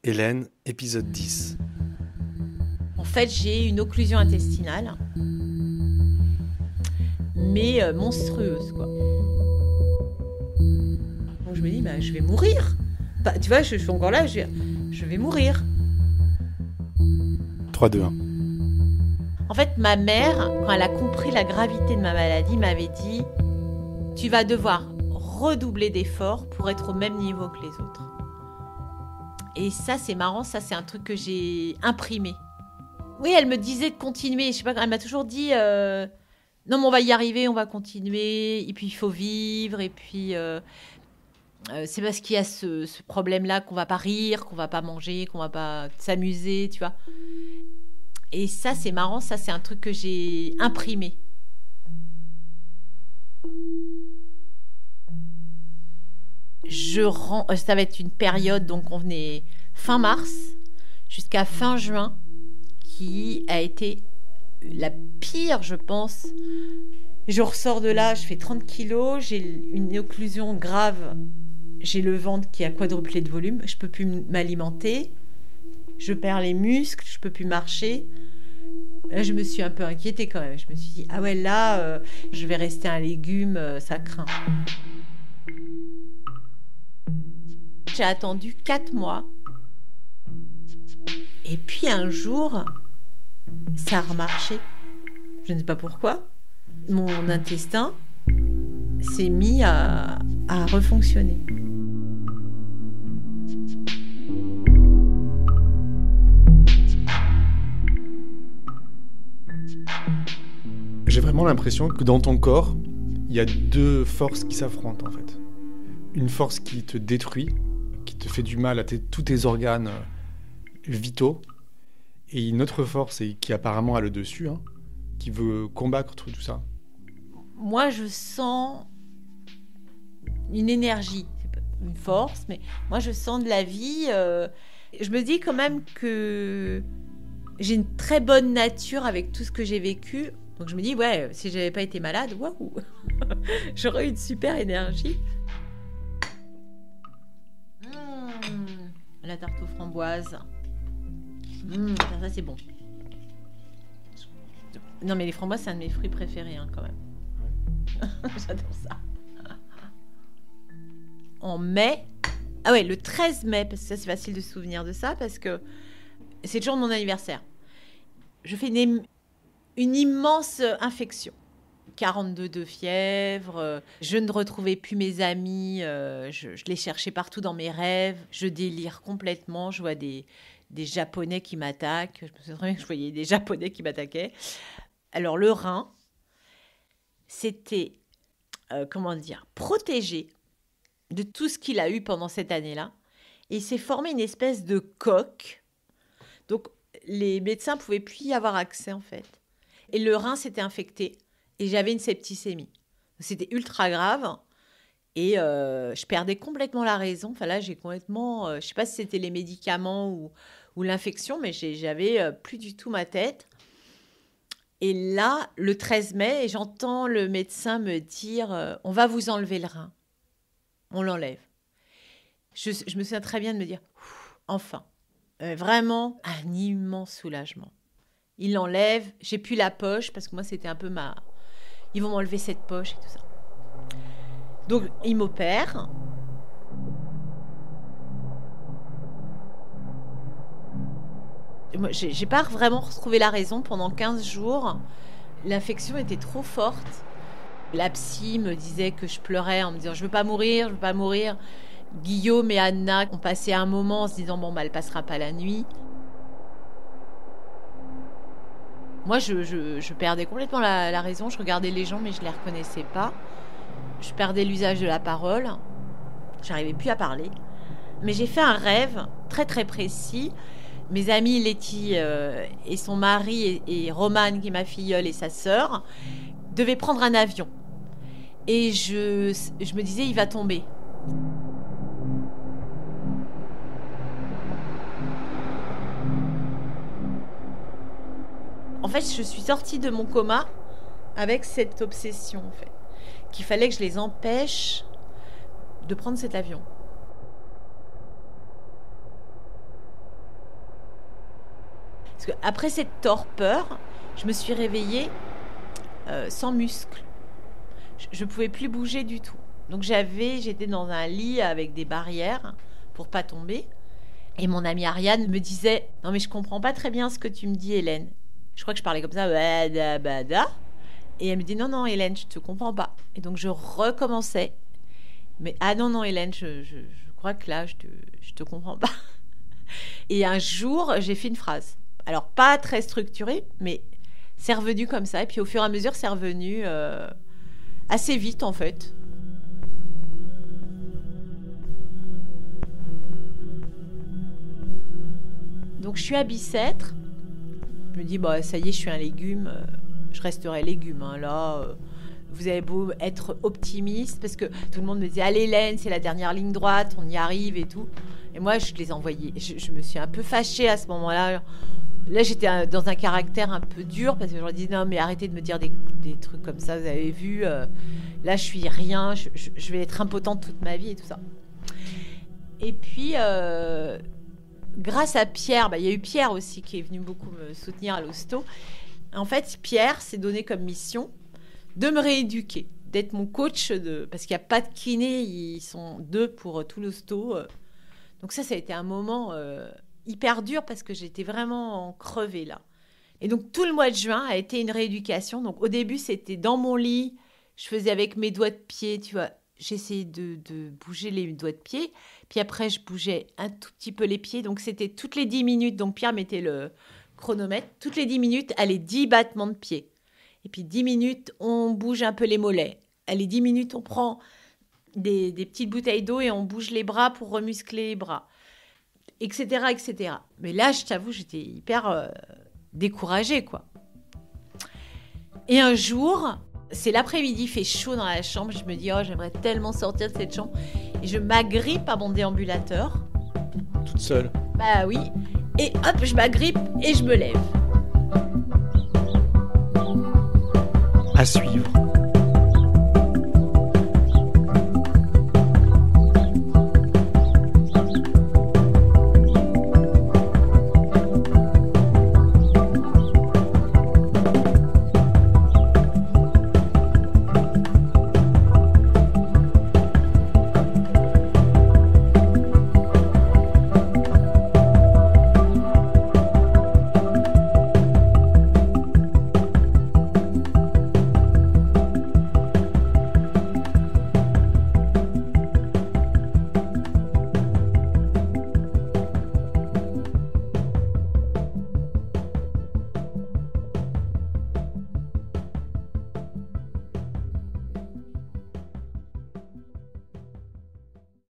Hélène, épisode 10. En fait, j'ai une occlusion intestinale, mais monstrueuse, quoi. Donc je me dis, je vais mourir. Bah, tu vois, je suis encore là, je vais mourir. 3, 2, 1. En fait, ma mère, quand elle a compris la gravité de ma maladie, m'avait dit, tu vas devoir redoubler d'efforts pour être au même niveau que les autres. Et ça, c'est marrant, ça, c'est un truc que j'ai imprimé. Oui, elle me disait de continuer. Je sais pas, elle m'a toujours dit non, mais on va y arriver, on va continuer. Et puis il faut vivre. Et puis c'est parce qu'il y a ce problème-là qu'on va pas rire, qu'on va pas manger, qu'on va pas s'amuser, tu vois. Et ça, c'est marrant. Ça, c'est un truc que j'ai imprimé. Ça va être une période, donc on venait fin mars jusqu'à fin juin, qui a été la pire, je pense. Je ressors de là, je fais 30 kilos, j'ai une occlusion grave, j'ai le ventre qui a quadruplé de volume, je peux plus m'alimenter, je perds les muscles, je peux plus marcher. Là, je me suis un peu inquiétée quand même. Je me suis dit, ah ouais, là, je vais rester un légume, ça craint. J'ai attendu 4 mois. Et puis un jour, ça a remarché. Je ne sais pas pourquoi. Mon intestin s'est mis à refonctionner. J'ai vraiment l'impression que dans ton corps, il y a deux forces qui s'affrontent en fait. Une force qui te détruit, qui te fait du mal à tous tes organes vitaux, et une autre force qui apparemment a le dessus, qui veut combattre tout ça. Moi, je sens une énergie, c'est pas une force, mais moi, je sens de la vie. Je me dis quand même que j'ai une très bonne nature avec tout ce que j'ai vécu. Donc je me dis, ouais, si j'avais pas été malade, waouh, j'aurais eu une super énergie. La tarte aux framboises. Ça c'est bon. Non mais les framboises, c'est un de mes fruits préférés quand même. J'adore ça. En mai, le 13 mai, parce que ça c'est facile de se souvenir de ça, parce que c'est le jour de mon anniversaire. Je fais une immense infection. 42 de fièvre, je ne retrouvais plus mes amis, je les cherchais partout dans mes rêves, je délire complètement, je vois des Japonais qui m'attaquent, je me souviens très bien que je voyais des Japonais qui m'attaquaient. Alors le rein, c'était, protégé de tout ce qu'il a eu pendant cette année-là, et il s'est formé une espèce de coque, donc les médecins ne pouvaient plus y avoir accès en fait. Et le rein s'était infecté. Et j'avais une septicémie. C'était ultra grave. Et je perdais complètement la raison. Enfin là, j'ai complètement... je ne sais pas si c'était les médicaments ou l'infection, mais j'avais plus du tout ma tête. Et là, le 13 mai, j'entends le médecin me dire on va vous enlever le rein. On l'enlève. Je me souviens très bien de me dire enfin. Vraiment un immense soulagement. Il l'enlève. J'ai plus la poche parce que moi, c'était un peu ils vont m'enlever cette poche et tout ça. Donc, ils m'opèrent. Moi, j'ai pas vraiment retrouvé la raison pendant 15 jours. L'infection était trop forte. La psy me disait que je pleurais en me disant « Je veux pas mourir, je veux pas mourir ». Guillaume et Anna ont passé un moment en se disant « elle passera pas la nuit ». Moi, je perdais complètement la raison. Je regardais les gens, mais je ne les reconnaissais pas. Je perdais l'usage de la parole. J'arrivais plus à parler. Mais j'ai fait un rêve très, très précis. Mes amies Letty et son mari et Romane, qui est ma filleule, et sa sœur, devaient prendre un avion. Et je me disais, il va tomber. En fait, je suis sortie de mon coma avec cette obsession, en fait, qu'il fallait que je les empêche de prendre cet avion. Parce qu'après cette torpeur, je me suis réveillée sans muscles. Je ne pouvais plus bouger du tout. Donc j'étais dans un lit avec des barrières pour pas tomber. Et mon amie Ariane me disait « Non mais je comprends pas très bien ce que tu me dis, Hélène. » Je crois que je parlais comme ça. Et elle me dit « Non, Hélène, je te comprends pas. » Et donc je recommençais. Mais non, Hélène, je crois que là, je te comprends pas. Et un jour, j'ai fait une phrase. Alors, pas très structurée, mais c'est revenu comme ça. Et puis, au fur et à mesure, c'est revenu assez vite, en fait. Donc, je suis à Bicêtre. Je me dis, ça y est, je suis un légume. Je resterai légume. Hein, là, vous avez beau être optimiste, parce que tout le monde me disait, allez, Hélène, c'est la dernière ligne droite, on y arrive et tout. Et moi, je les envoyais. Je me suis un peu fâchée à ce moment-là. Là, j'étais dans un caractère un peu dur parce que je leur dis non, mais arrêtez de me dire des trucs comme ça. Vous avez vu, là, je suis rien. Je vais être impotente toute ma vie et tout ça. Et puis, grâce à Pierre, il y a eu Pierre aussi qui est venu beaucoup me soutenir à l'hosto. En fait, Pierre s'est donné comme mission de me rééduquer, d'être mon coach parce qu'il n'y a pas de kiné, ils sont 2 pour tout l'hosto. Donc ça a été un moment hyper dur parce que j'étais vraiment crevée là. Et donc tout le mois de juin a été une rééducation. Donc au début, c'était dans mon lit, je faisais avec mes doigts de pied, tu vois. J'essayais de bouger les doigts de pied. Puis après, je bougeais un tout petit peu les pieds. Donc c'était toutes les 10 minutes. Donc Pierre mettait le chronomètre. Toutes les 10 minutes, allez, 10 battements de pied. Et puis 10 minutes, on bouge un peu les mollets. Allez, 10 minutes, on prend des petites bouteilles d'eau et on bouge les bras pour remuscler les bras, etc., etc. Mais là, je t'avoue, j'étais hyper découragée, quoi. Et un jour, c'est l'après-midi, il fait chaud dans la chambre, je me dis, j'aimerais tellement sortir de cette chambre. Et je m'agrippe à mon déambulateur. Toute seule? Bah oui. Et hop, je m'agrippe et je me lève. À suivre.